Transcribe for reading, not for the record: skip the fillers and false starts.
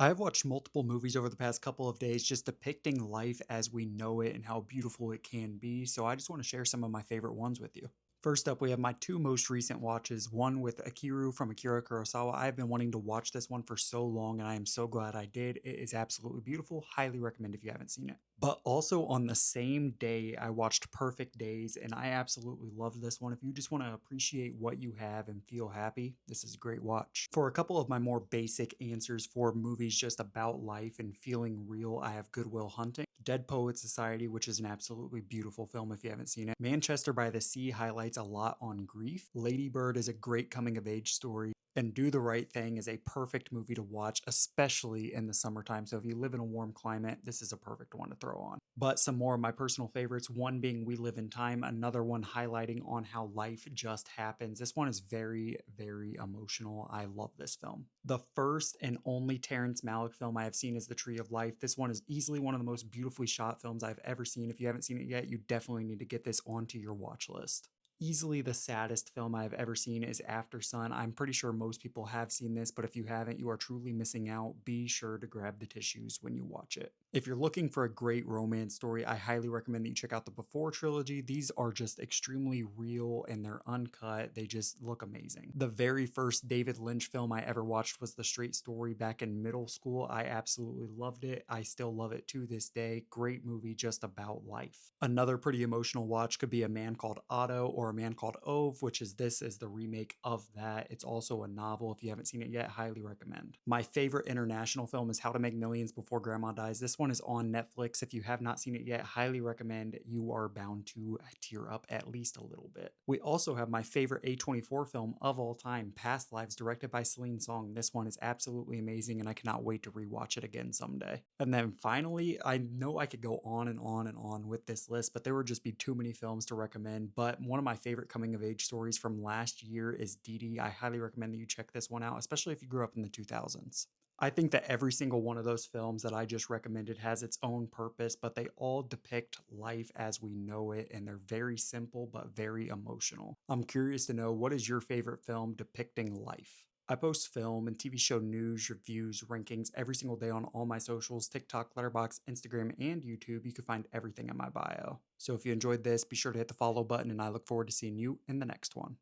I've watched multiple movies over the past couple of days just depicting life as we know it and how beautiful it can be, so I just want to share some of my favorite ones with you. First up, we have my two most recent watches, one with Akiru from Akira Kurosawa. I've been wanting to watch this one for so long, and I am so glad I did. It is absolutely beautiful. Highly recommend if you haven't seen it. But also on the same day, I watched Perfect Days, and I absolutely loved this one. If you just want to appreciate what you have and feel happy, this is a great watch. For a couple of my more basic answers for movies just about life and feeling real, I have Good Will Hunting, Dead Poets Society, which is an absolutely beautiful film if you haven't seen it. Manchester by the Sea highlights a lot on grief. Lady Bird is a great coming of age story. And Do the Right Thing is a perfect movie to watch, especially in the summertime. So if you live in a warm climate, this is a perfect one to throw on. But some more of my personal favorites, one being We Live in Time, another one highlighting on how life just happens. This one is very, very emotional. I love this film. The first and only Terrence Malick film I have seen is The Tree of Life. This one is easily one of the most beautifully shot films I've ever seen. If you haven't seen it yet, you definitely need to get this onto your watch list. Easily the saddest film I've ever seen is After Sun. I'm pretty sure most people have seen this, but if you haven't, you are truly missing out. Be sure to grab the tissues when you watch it. If you're looking for a great romance story, I highly recommend that you check out the Before trilogy. These are just extremely real and they're uncut. They just look amazing. The very first David Lynch film I ever watched was The Straight Story back in middle school. I absolutely loved it. I still love it to this day. Great movie just about life. Another pretty emotional watch could be A Man Called Otto or A Man Called Ove, which is this is the remake of that. It's also a novel. If you haven't seen it yet, highly recommend. My favorite international film is How to Make Millions Before Grandma Dies. This one is on Netflix. If you have not seen it yet, highly recommend. You are bound to tear up at least a little bit. We also have my favorite A24 film of all time, Past Lives, directed by Celine Song. This one is absolutely amazing and I cannot wait to rewatch it again someday. And then finally, I know I could go on and on and on with this list, but there would just be too many films to recommend. But one of my favorite coming of age stories from last year is Dee Dee. I highly recommend that you check this one out, especially if you grew up in the 2000s. I think that every single one of those films that I just recommended has its own purpose, but they all depict life as we know it, and they're very simple but very emotional. I'm curious to know, what is your favorite film depicting life? I post film and TV show news, reviews, rankings every single day on all my socials: TikTok, Letterboxd, Instagram, and YouTube. You can find everything in my bio. So if you enjoyed this, be sure to hit the follow button, and I look forward to seeing you in the next one.